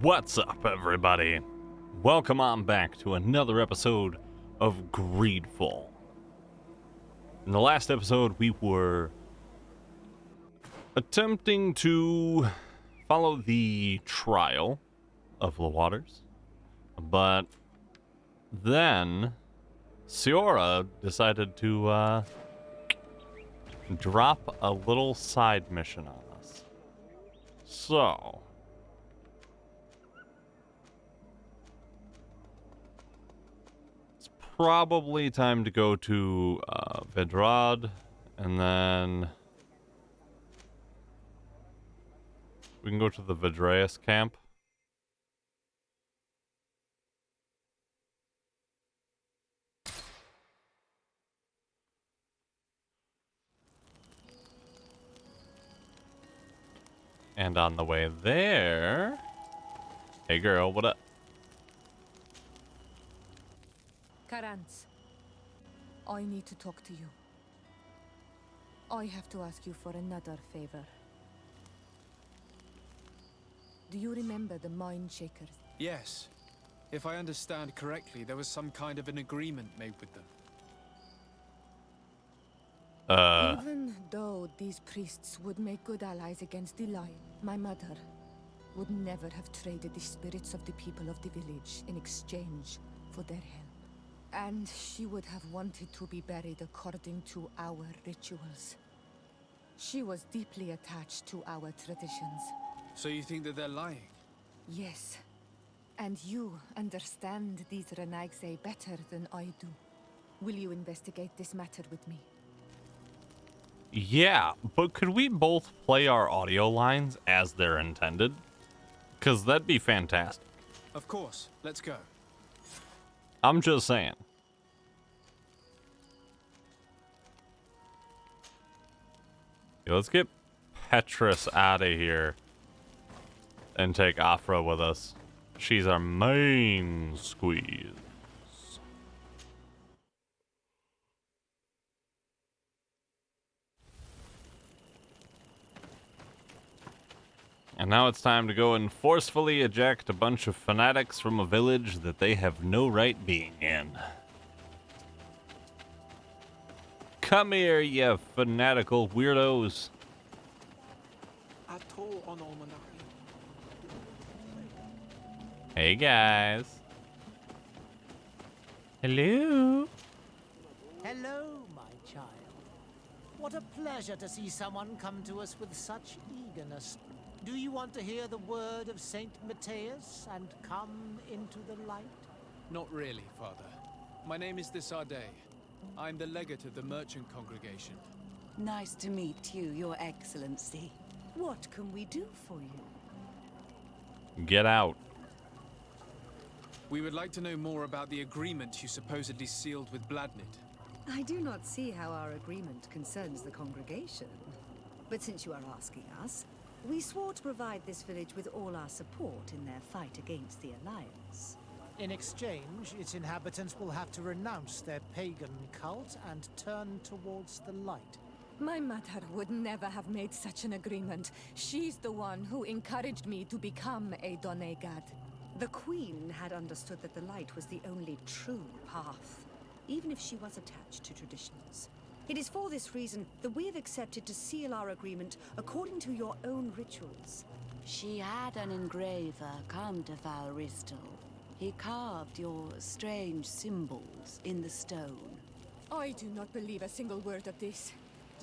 What's up, everybody? Welcome on back to another episode of Greedfall. In the last episode, we were attempting to follow the trial of the waters, but then Siora decided to drop a little side mission on us. So probably time to go to Vedrad, and then we can go to the Vedreus camp. And on the way there... Hey girl, what up? Karantz, I need to talk to you. I have to ask you for another favor. Do you remember the Mind Shakers? Yes. If I understand correctly, there was some kind of an agreement made with them. Even though these priests would make good allies against the Lion, my mother would never have traded the spirits of the people of the village in exchange for their help. And she would have wanted to be buried according to our rituals. She was deeply attached to our traditions. So you think that they're lying? Yes. And you understand these Renagse better than I do. Will you investigate this matter with me? Yeah, but could we both play our audio lines as they're intended? Because that'd be fantastic. Of course. Let's go. I'm just saying. Okay, let's get Petrus out of here and take Afra with us. She's our main squeeze. And now it's time to go and forcefully eject a bunch of fanatics from a village that they have no right being in. Come here, you fanatical weirdos. Hey, guys. Hello. Hello, my child. What a pleasure to see someone come to us with such eagerness. Do you want to hear the word of Saint Matthias and come into the light? Not really, Father. My name is Desarde. I'm the legate of the merchant congregation. Nice to meet you, Your Excellency. What can we do for you? Get out. We would like to know more about the agreement you supposedly sealed with Bladnid. I do not see how our agreement concerns the congregation. But since you are asking us, we swore to provide this village with all our support in their fight against the Alliance. In exchange, its inhabitants will have to renounce their pagan cult and turn towards the light. My mother would never have made such an agreement. She's the one who encouraged me to become a Donegad. The Queen had understood that the light was the only true path, even if she was attached to traditions. It is for this reason that we have accepted to seal our agreement according to your own rituals. She had an engraver come to Phowecy. He carved your strange symbols in the stone. I do not believe a single word of this.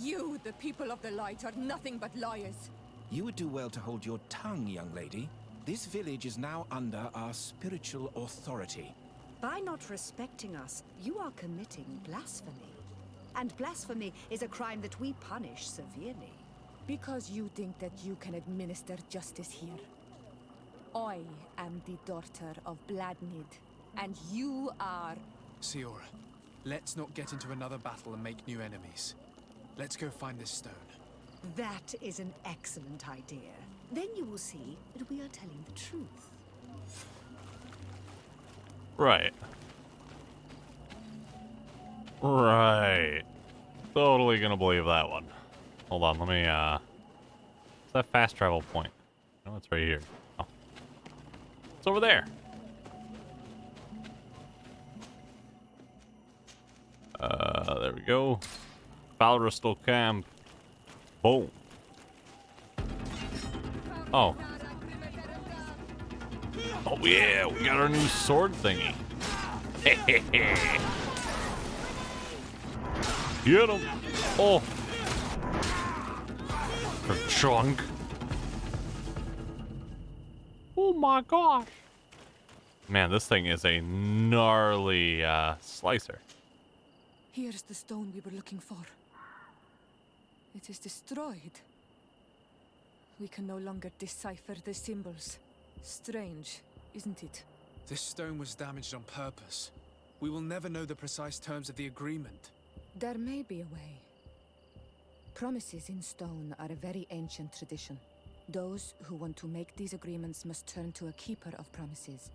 You, the people of the light, are nothing but liars. You would do well to hold your tongue, young lady. This village is now under our spiritual authority. By not respecting us, you are committing blasphemy. And blasphemy is a crime that we punish severely. Because you think that you can administer justice here. I am the daughter of Bladnid, and you are... Siora, let's not get into another battle and make new enemies. Let's go find this stone. That is an excellent idea. Then you will see that we are telling the truth. Right. Right. Totally gonna believe that one. Hold on, let me, what's that fast travel point? Oh, it's right here. Oh. It's over there. There we go. Balristal camp. Boom. Oh. Oh yeah, we got our new sword thingy. Get him. Oh. Her trunk. Oh my gosh. Man, this thing is a gnarly slicer. Here's the stone we were looking for. It is destroyed. We can no longer decipher the symbols. Strange, isn't it? This stone was damaged on purpose. We will never know the precise terms of the agreement. There may be a way. Promises in stone are a very ancient tradition. Those who want to make these agreements must turn to a keeper of promises.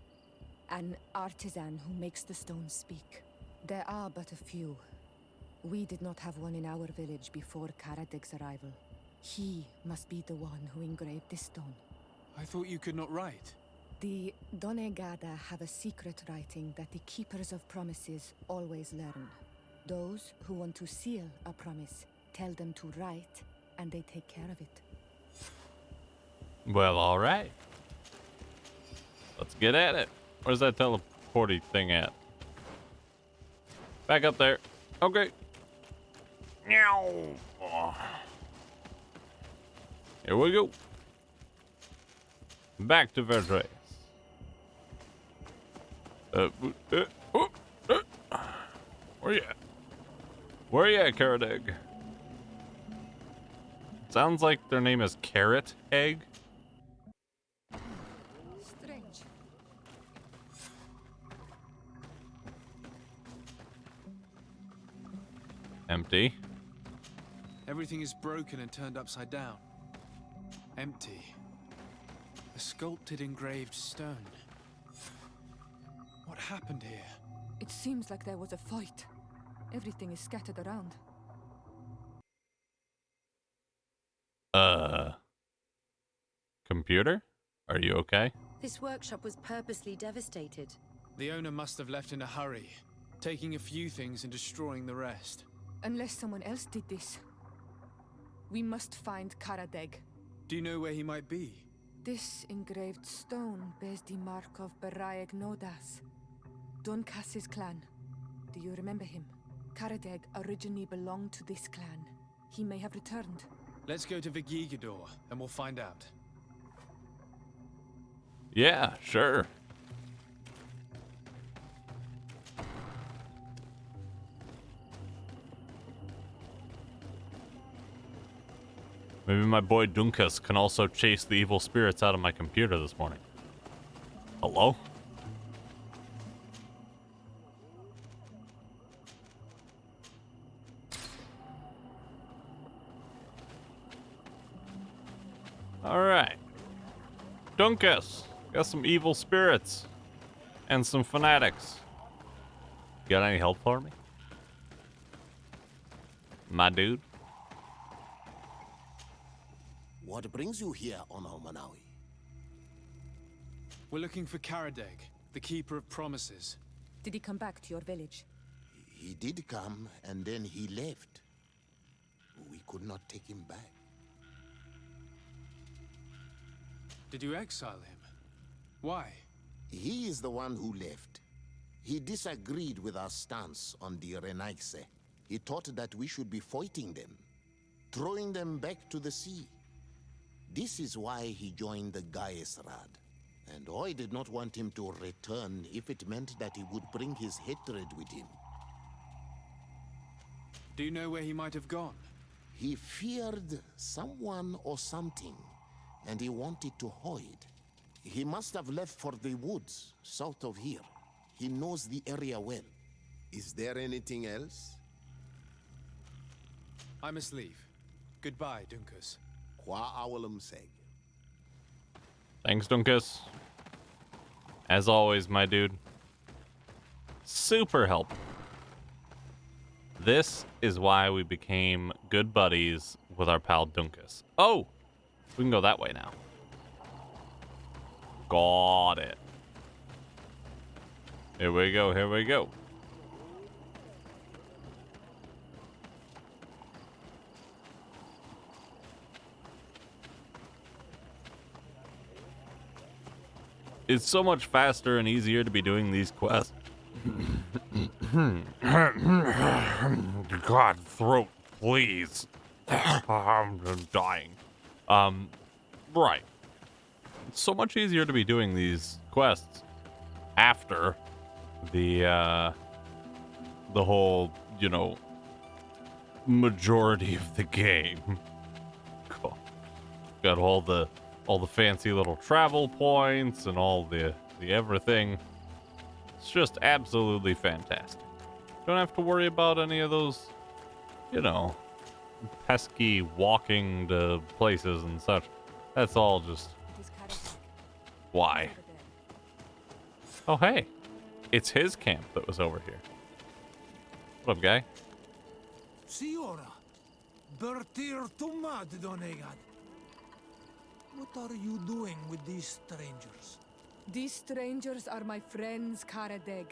An artisan who makes the stones speak. There are but a few. We did not have one in our village before Karadeg's arrival. He must be the one who engraved this stone. I thought you could not write. The Donegada have a secret writing that the keepers of promises always learn. Those who want to seal a promise tell them to write, and they take care of it. Well, all right. Let's get at it. Where's that teleporty thing at? Back up there. Okay. Meow. Oh. Here we go. Back to Verdres. Where you at? Where you at, Carrot Egg? Sounds like their name is Carrot Egg. Strange. Empty. Everything is broken and turned upside down. Empty. A sculpted engraved stone. What happened here? It seems like there was a fight. Everything is scattered around. Computer? Are you okay? This workshop was purposely devastated. The owner must have left in a hurry, taking a few things and destroying the rest. Unless someone else did this. We must find Karadeg. Do you know where he might be? This engraved stone bears the mark of Baraeg Nodas, Doncass's clan. Do you remember him? Karadeg originally belonged to this clan. He may have returned. Let's go to Vigigador and we'll find out. Yeah, sure. Maybe my boy Dunkas can also chase the evil spirits out of my computer this morning. Hello? Alright. Dunkas! Got some evil spirits. And some fanatics. Got any help for me? My dude? What brings you here on Almanawi? We're looking for Karadeg, the Keeper of Promises. Did he come back to your village? He did come, and then he left. We could not take him back. Did you exile him? Why? He is the one who left. He disagreed with our stance on the Renaigse. He thought that we should be fighting them, throwing them back to the sea. This is why he joined the Gaesrad. And I did not want him to return if it meant that he would bring his hatred with him. Do you know where he might have gone? He feared someone or something, and he wanted to hide. He must have left for the woods, south of here. He knows the area well. Is there anything else? I must leave. Goodbye, Dunkus. Qua awalum seg. Thanks, Dunkus. As always, my dude. Super helpful. This is why we became good buddies with our pal Dunkus. Oh! We can go that way now. Got it. Here we go, here we go. It's so much faster and easier to be doing these quests. God, throat, please. I'm dying. Right. It's so much easier to be doing these quests after the whole, you know, majority of the game. Cool. Got all the fancy little travel points and all the everything. It's just absolutely fantastic. Don't have to worry about any of those, you know, pesky walking to places and such. That's all just why. Oh, hey. It's his camp that was over here. What up, guy? Siora, Bertir Tumad Donegad. What are you doing with these strangers? These strangers are my friends, Karadeg.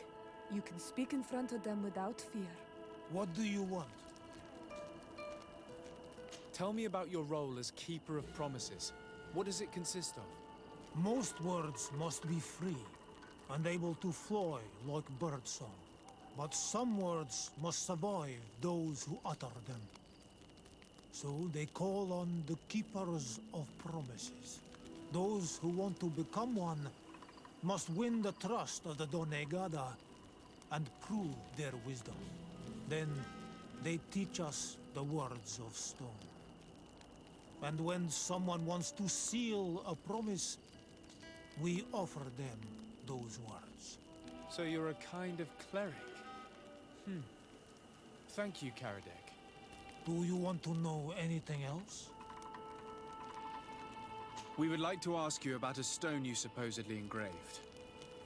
You can speak in front of them without fear. What do you want? Tell me about your role as Keeper of Promises. What does it consist of? Most words must be free and able to fly like birdsong. But some words must survive those who utter them. So they call on the Keepers of Promises. Those who want to become one must win the trust of the Donegada and prove their wisdom. Then they teach us the words of stone. And when someone wants to seal a promise, we offer them those words. So you're a kind of cleric. Thank you, Karadeg. Do you want to know anything else? We would like to ask you about a stone you supposedly engraved.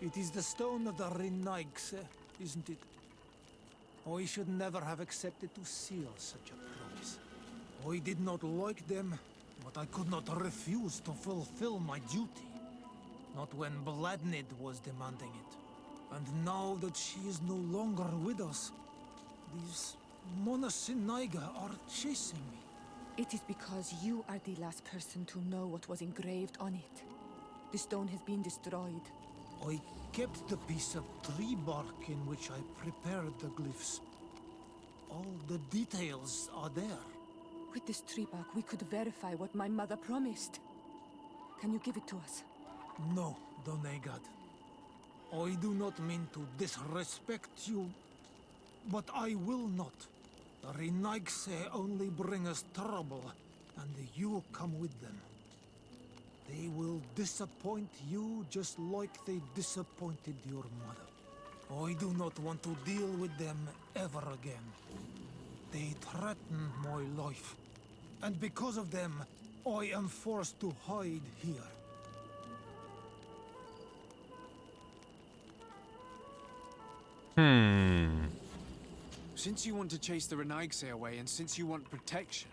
It is the stone of the Renaigse, isn't it? I should never have accepted to seal such a promise. I did not like them, but I could not refuse to fulfill my duty. Not when Bladnid was demanding it. And now that she is no longer with us, these Monasinaiga are chasing me. It is because you are the last person to know what was engraved on it. The stone has been destroyed. I kept the piece of tree bark in which I prepared the glyphs. All the details are there. With this tree bark, we could verify what my mother promised. Can you give it to us? No, Donegad. I do not mean to disrespect you, but I will not. The Renaigse only bring us trouble, and you come with them. They will disappoint you just like they disappointed your mother. I do not want to deal with them ever again. They threaten my life, and because of them, I am forced to hide here. Since you want to chase the Renaigse away, and since you want protection,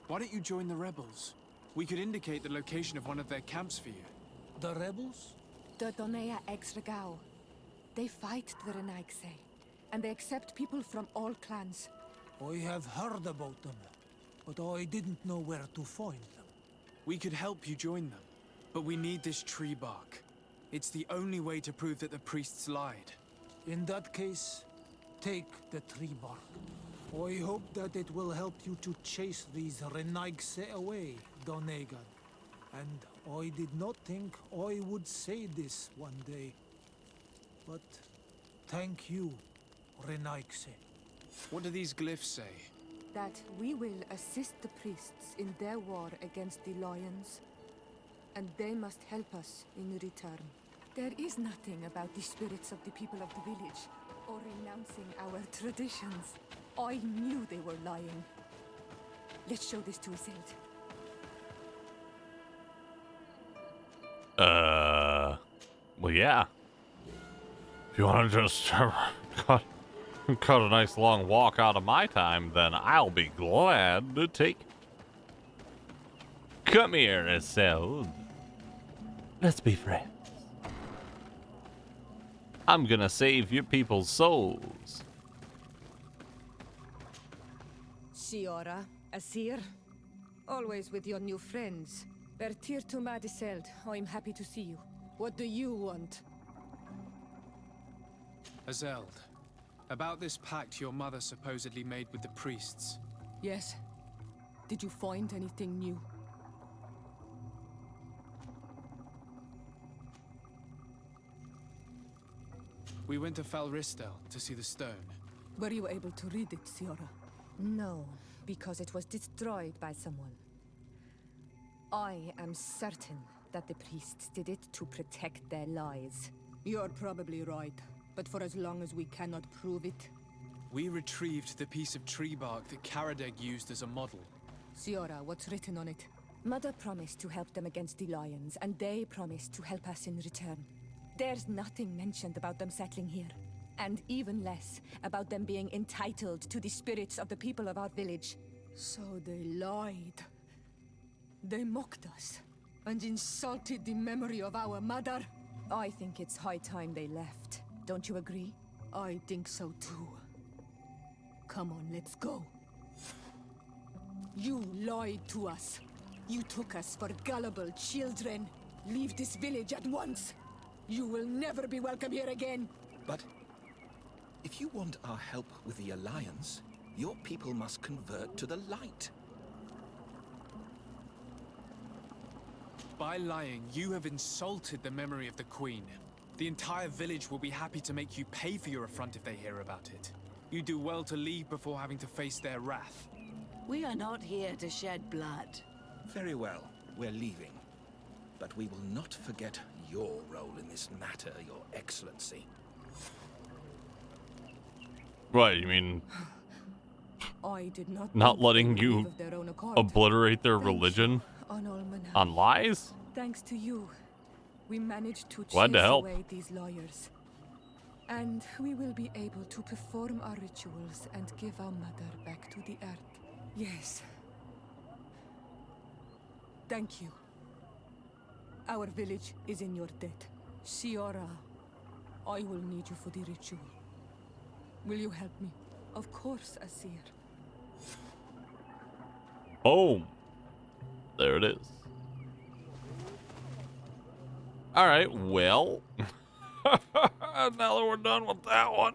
why don't you join the rebels? We could indicate the location of one of their camps for you. The rebels? The Donea Exregao. They fight the Renaigse, and they accept people from all clans. I have heard about them, but I didn't know where to find them. We could help you join them, but we need this tree bark. It's the only way to prove that the priests lied. In that case, take the tree bark. I hope that it will help you to chase these Renaigse away, Donegad. And I did not think I would say this one day. But thank you, Renaigse. What do these glyphs say? That we will assist the priests in their war against the lions, and they must help us in return. There is nothing about the spirits of the people of the village, or renouncing our traditions. I knew they were lying. Let's show this to Iseult. Well, yeah. If you want to just cut a nice long walk out of my time, then I'll be glad to take it. Come here, Iseult. Let's be friends. I'm gonna save your people's souls. Siora, Asir, always with your new friends. Bertir to Madiseld, I'm happy to see you. What do you want? Azeld, about this pact your mother supposedly made with the priests. Yes. Did you find anything new? We went to Falristel to see the stone. Were you able to read it, Siora? No, because it was destroyed by someone. I am certain that the priests did it to protect their lies. You're probably right, but for as long as we cannot prove it... We retrieved the piece of tree bark that Karadeg used as a model. Siora, what's written on it? Mother promised to help them against the lions, and they promised to help us in return. There's nothing mentioned about them settling here. And even less about them being entitled to the spirits of the people of our village. So they lied. They mocked us and insulted the memory of our mother. I think it's high time they left. Don't you agree? I think so too. Come on, let's go. You lied to us. You took us for gullible children. Leave this village at once. You will never be welcome here again. But if you want our help with the Alliance, your people must convert to the light. By lying, you have insulted the memory of the Queen. The entire village will be happy to make you pay for your affront if they hear about it. You do well to leave before having to face their wrath. We are not here to shed blood. Very well, we're leaving. But we will not forget your role in this matter, Your Excellency. Right, you mean I did not letting leave you of their own accord. obliterate their Thank religion you, Honorable on lies? Thanks to you, we managed to Glad to chase help. away these lawyers. And we will be able to perform our rituals and give our mother back to the earth. Yes. Thank you. Our village is in your debt. Siora, I will need you for the ritual. Will you help me? Of course, Asir. Boom. There it is. Alright, well. Now that we're done with that one,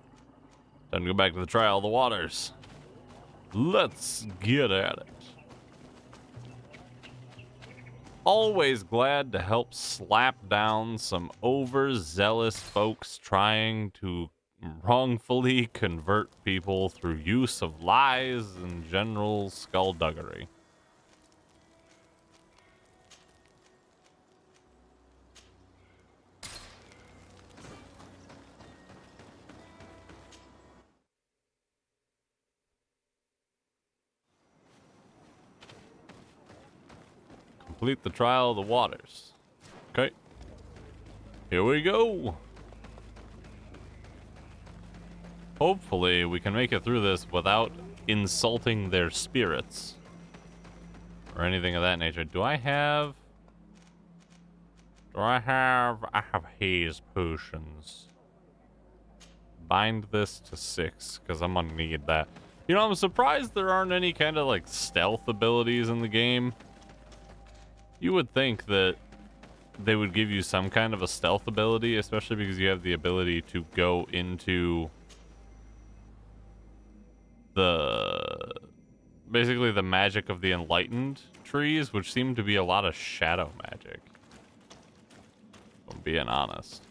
time to go back to the Trial of the Waters. Let's get at it. Always glad to help slap down some overzealous folks trying to wrongfully convert people through use of lies and general skullduggery. Complete the Trial of the Waters. Okay. Here we go. Hopefully we can make it through this without insulting their spirits. Or anything of that nature. I have haze potions. Bind this to 6, because I'm gonna need that. You know, I'm surprised there aren't any kind of like stealth abilities in the game. You would think that they would give you some kind of a stealth ability, especially because you have the ability to go into basically the magic of the enlightened trees, which seem to be a lot of shadow magic. If I'm being honest.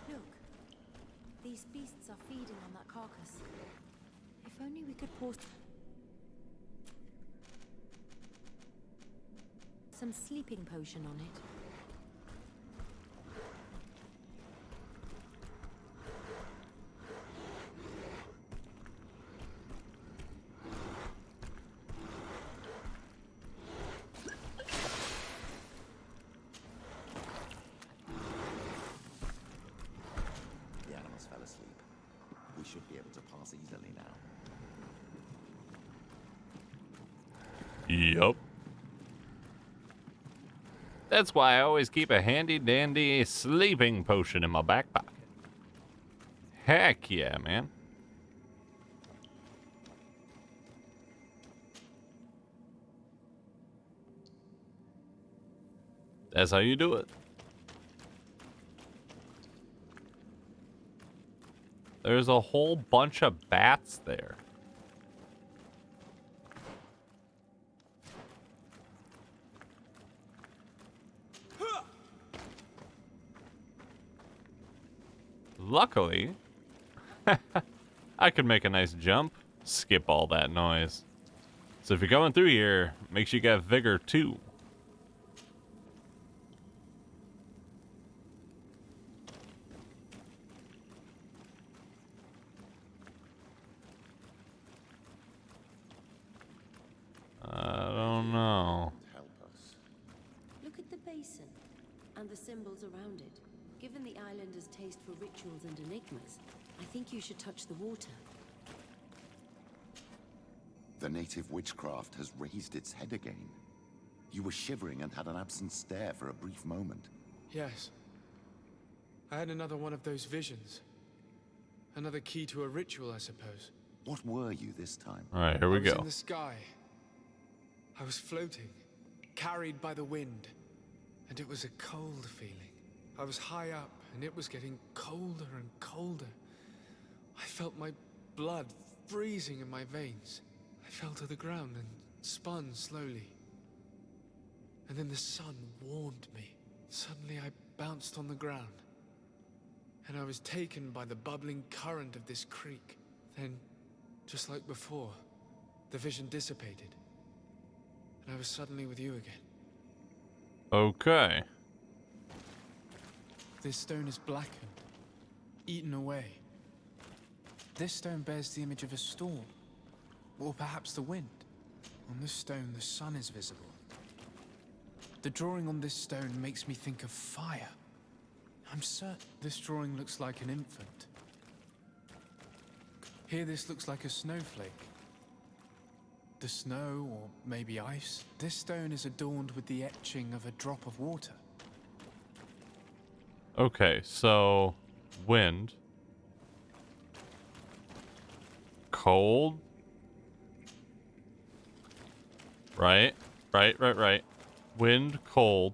Look, these beasts are feeding on that carcass. If only we could pour some sleeping potion on it. The animals fell asleep. should be able to pass easily now. Yup. That's why I always keep a handy dandy sleeping potion in my back pocket. Heck yeah, man. That's how you do it. There's a whole bunch of bats there. Luckily, I could make a nice jump, skip all that noise. So if you're going through here, make sure you got vigor too. I don't know. Help us. Look at the basin and the symbols around it. Given the islanders' taste for rituals and enigmas, I think you should touch the water. The native witchcraft has raised its head again. You were shivering and had an absent stare for a brief moment. Yes. I had another one of those visions. Another key to a ritual, I suppose. What were you this time? All right, here we I was go. in the sky. I was floating, carried by the wind, and it was a cold feeling. I was high up, and it was getting colder and colder. I felt my blood freezing in my veins. I fell to the ground and spun slowly. And then the sun warmed me. Suddenly I bounced on the ground, and I was taken by the bubbling current of this creek. Then, just like before, the vision dissipated, and I was suddenly with you again. Okay. This stone is blackened, eaten away. This stone bears the image of a storm, or perhaps the wind. On this stone, the sun is visible. The drawing on this stone makes me think of fire. I'm certain this drawing looks like an infant. Here, this looks like a snowflake. The snow, or maybe ice. This stone is adorned with the etching of a drop of water. Okay, so wind, cold, right, right. Wind, cold.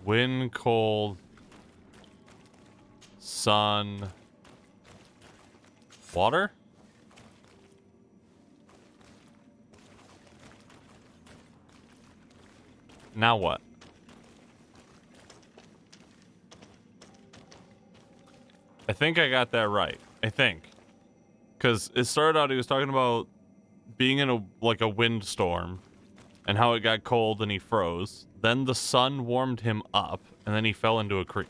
Wind, cold, sun, water? Now what? I think I got that right. I think. Because it started out, he was talking about being in a windstorm and how it got cold and he froze. Then the sun warmed him up and then he fell into a creek.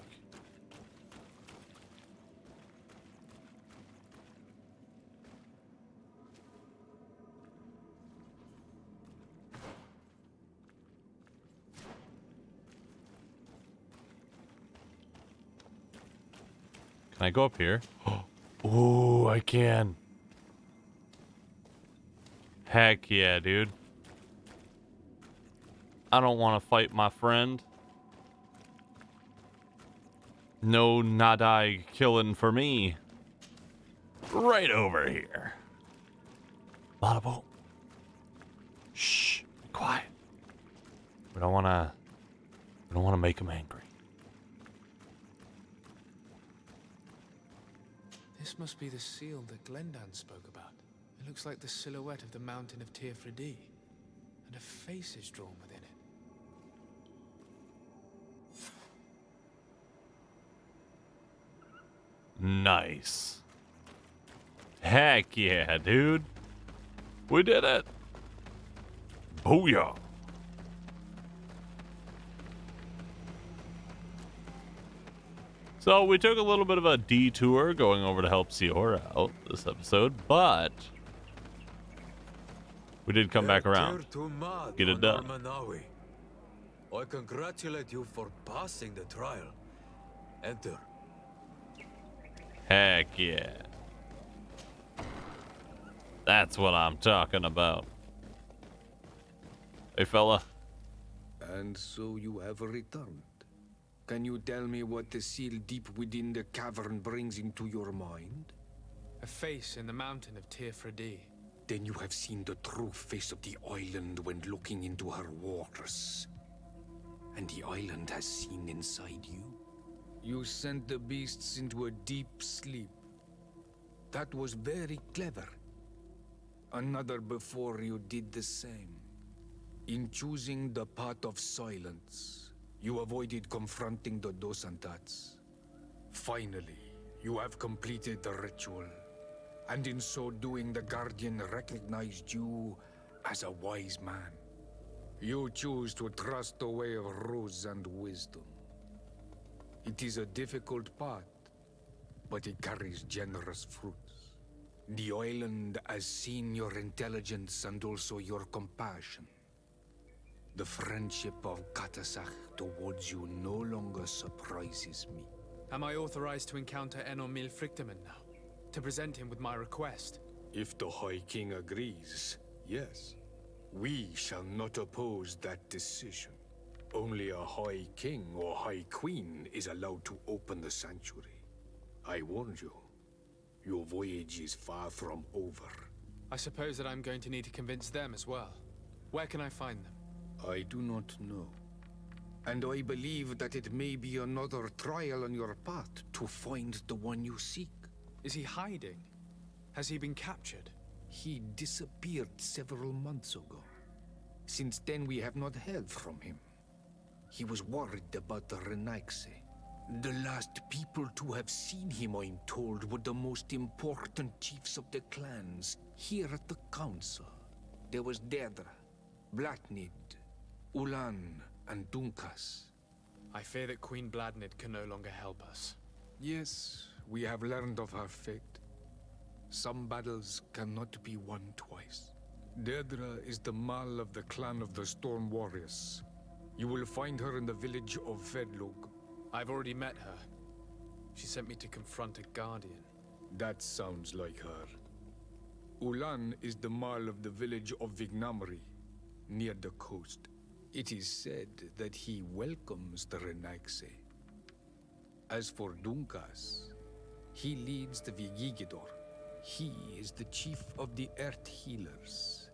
Can I go up here? Ooh, I can. Heck yeah, dude. I don't want to fight my friend. No Nadai killing for me. Right over here. Bada boom. Shh, be quiet. We don't want to make him angry. This must be the seal that Glendan spoke about. It looks like the silhouette of the mountain of Tirfredi, and a face is drawn within it. Nice. Heck yeah, dude. We did it. Booyah. So we took a little bit of a detour going over to help Siora out this episode, but We did come back around. Get it done. I congratulate you for passing the trial. Enter. Heck yeah. That's what I'm talking about. Hey, fella. And so you have returned. Can you tell me what the seal deep within the cavern brings into your mind? A face in the mountain of Tirfredi. Then you have seen the true face of the island when looking into her waters. And the island has seen inside you. You sent the beasts into a deep sleep. That was very clever. Another before you did the same. In choosing the path of silence, you avoided confronting the Dosantats. Finally, you have completed the ritual. And in so doing, the Guardian recognized you as a wise man. You choose to trust the way of rules and wisdom. It is a difficult path, but it carries generous fruits. The island has seen your intelligence and also your compassion. The friendship of Katasach towards you no longer surprises me. Am I authorized to encounter Enormil Frichtemann now? To present him with my request? If the High King agrees, yes. We shall not oppose that decision. Only a High King or High Queen is allowed to open the sanctuary. I warned you. Your voyage is far from over. I suppose that I'm going to need to convince them as well. Where can I find them? I do not know. And I believe that it may be another trial on your path to find the one you seek. Is he hiding? Has he been captured? He disappeared several months ago. Since then, we have not heard from him. He was worried about the Renaigse. The last people to have seen him, I'm told, were the most important chiefs of the clans here at the council. There was Deirdre, Blatnid, Ulan, and Dunkas. I fear that Queen Bladnid can no longer help us. Yes, we have learned of her fate. Some battles cannot be won twice. Deirdre is the Mal of the clan of the Storm Warriors. You will find her in the village of Vedlug. I've already met her. She sent me to confront a guardian. That sounds like her. Ulan is the Mal of the village of Vignamri, near the coast. It is said that he welcomes the Renaigse. As for Dunkas, he leads the Vigigidor. He is the chief of the Earth Healers.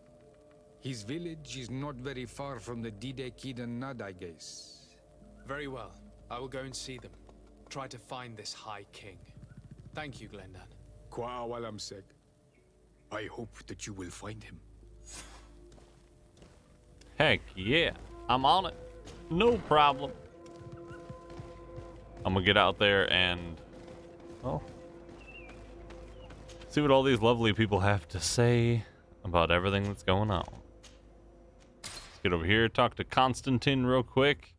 His village is not very far from the Didekid and Nadages. Very well. I will go and see them. Try to find this High King. Thank you, Glendan. Kwa Walamsek. I hope that you will find him. Heck yeah. I'm on it. No problem. I'm gonna get out there and, well, see what all these lovely people have to say about everything that's going on. Let's get over here, talk to Constantine real quick.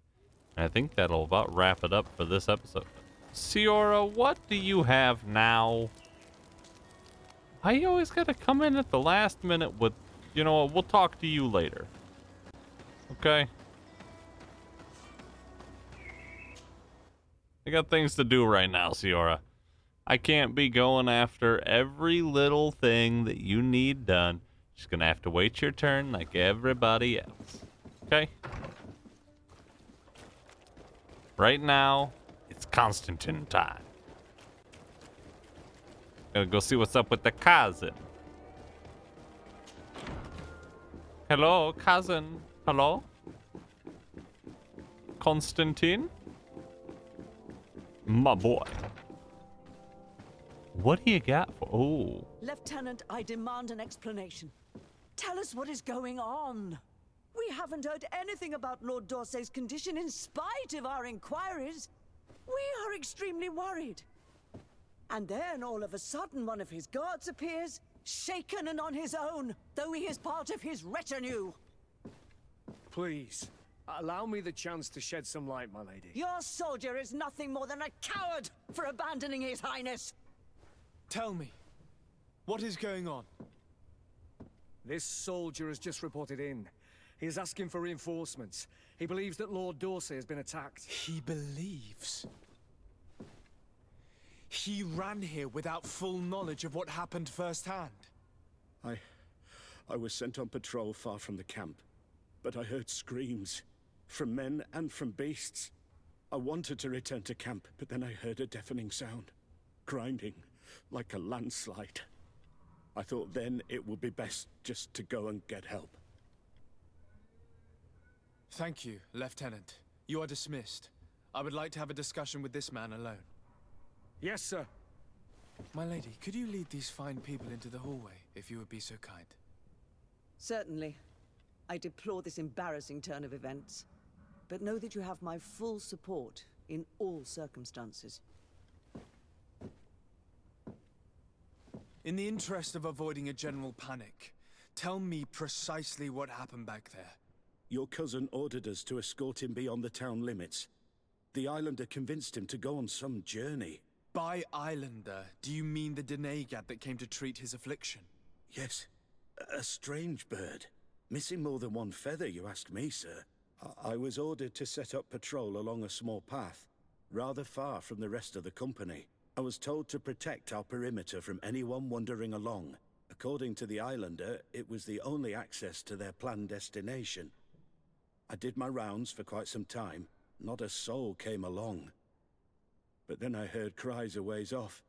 And I think that'll about wrap it up for this episode. Siora, what do you have now? Why you always gotta come in at the last minute with, you know what, we'll talk to you later. Okay? I got things to do right now, Siora. I can't be going after every little thing that you need done. Just gonna have to wait your turn like everybody else. Okay? Right now, it's Constantine time. Gonna go see what's up with the cousin. Hello, cousin. Hello? Constantine? My boy. What do you got for... Oh. Lieutenant, I demand an explanation. Tell us what is going on. We haven't heard anything about Lord Dorsey's condition in spite of our inquiries. We are extremely worried. And then all of a sudden one of his guards appears, shaken and on his own, though he is part of his retinue. Please, allow me the chance to shed some light, my lady. Your soldier is nothing more than a coward for abandoning his highness. Tell me, what is going on? This soldier has just reported in. He is asking for reinforcements. He believes that Lord Dorsey has been attacked. He believes? He ran here without full knowledge of what happened firsthand. I was sent on patrol far from the camp, but I heard screams, from men and from beasts. I wanted to return to camp, but then I heard a deafening sound, grinding, like a landslide. I thought then it would be best just to go and get help. Thank you, Lieutenant. You are dismissed. I would like to have a discussion with this man alone. Yes, sir. My lady, could you lead these fine people into the hallway, if you would be so kind? Certainly. I deplore this embarrassing turn of events, but know that you have my full support in all circumstances. In the interest of avoiding a general panic, tell me precisely what happened back there. Your cousin ordered us to escort him beyond the town limits. The Islander convinced him to go on some journey. By Islander, do you mean the Denegad that came to treat his affliction? Yes. A strange bird. Missing more than one feather, you ask me, sir. I was ordered to set up patrol along a small path, rather far from the rest of the company. I was told to protect our perimeter from anyone wandering along. According to the Islander, it was the only access to their planned destination. I did my rounds for quite some time. Not a soul came along. But then I heard cries a ways off,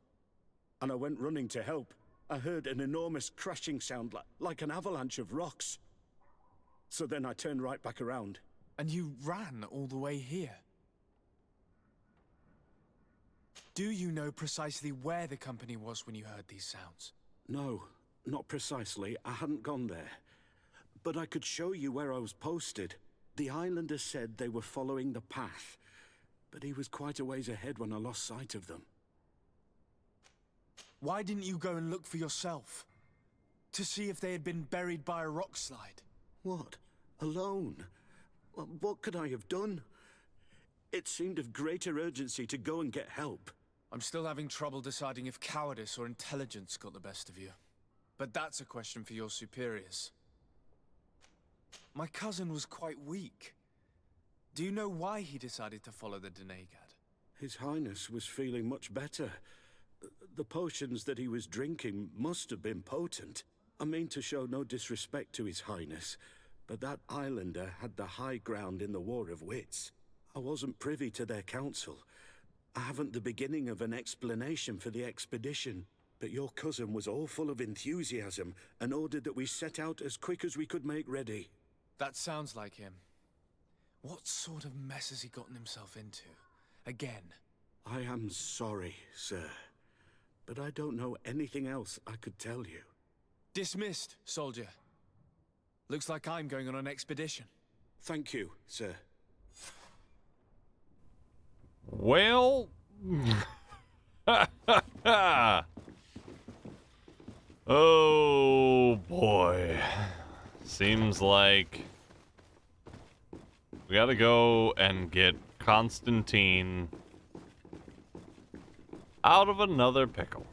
and I went running to help. I heard an enormous crashing sound like an avalanche of rocks. So then I turned right back around. And you ran all the way here? Do you know precisely where the company was when you heard these sounds? No, not precisely. I hadn't gone there. But I could show you where I was posted. The Islander said they were following the path, but he was quite a ways ahead when I lost sight of them. Why didn't you go and look for yourself? To see if they had been buried by a rock slide? What? Alone? What could I have done? It seemed of greater urgency to go and get help. I'm still having trouble deciding if cowardice or intelligence got the best of you. But that's a question for your superiors. My cousin was quite weak. Do you know why he decided to follow the Denegad? His Highness was feeling much better. The potions that he was drinking must have been potent. I mean to show no disrespect to His Highness, but that Islander had the high ground in the War of Wits. I wasn't privy to their counsel. I haven't the beginning of an explanation for the expedition, but your cousin was all full of enthusiasm and ordered that we set out as quick as we could make ready. That sounds like him. What sort of mess has he gotten himself into? Again? I am sorry, sir, but I don't know anything else I could tell you. Dismissed, soldier. Looks like I'm going on an expedition. Thank you, sir. Well... oh, boy. Seems like... we gotta go and get Constantine out of another pickle.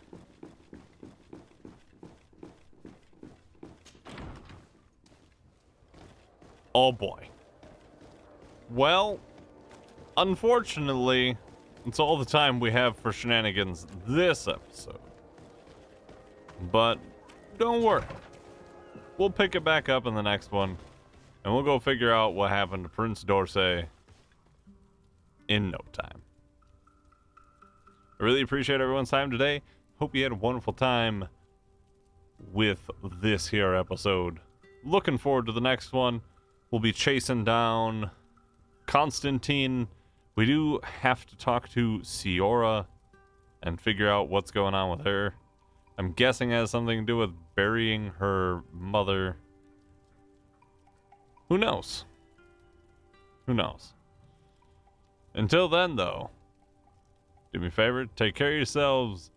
Oh boy. Well, unfortunately, it's all the time we have for shenanigans this episode. But don't worry. We'll pick it back up in the next one, and we'll go figure out what happened to Prince Dorsey in no time. I really appreciate everyone's time today. Hope you had a wonderful time with this here episode. Looking forward to the next one. We'll be chasing down Constantine. We do have to talk to Ciora and figure out what's going on with her. I'm guessing it has something to do with burying her mother. Who knows? Who knows? Until then, though, do me a favor, take care of yourselves,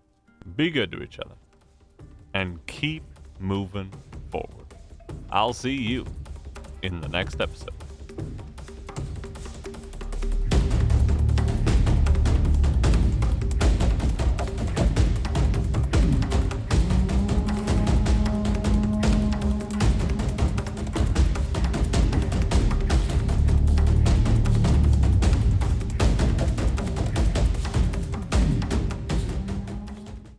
be good to each other, and keep moving forward. I'll see you in the next episode.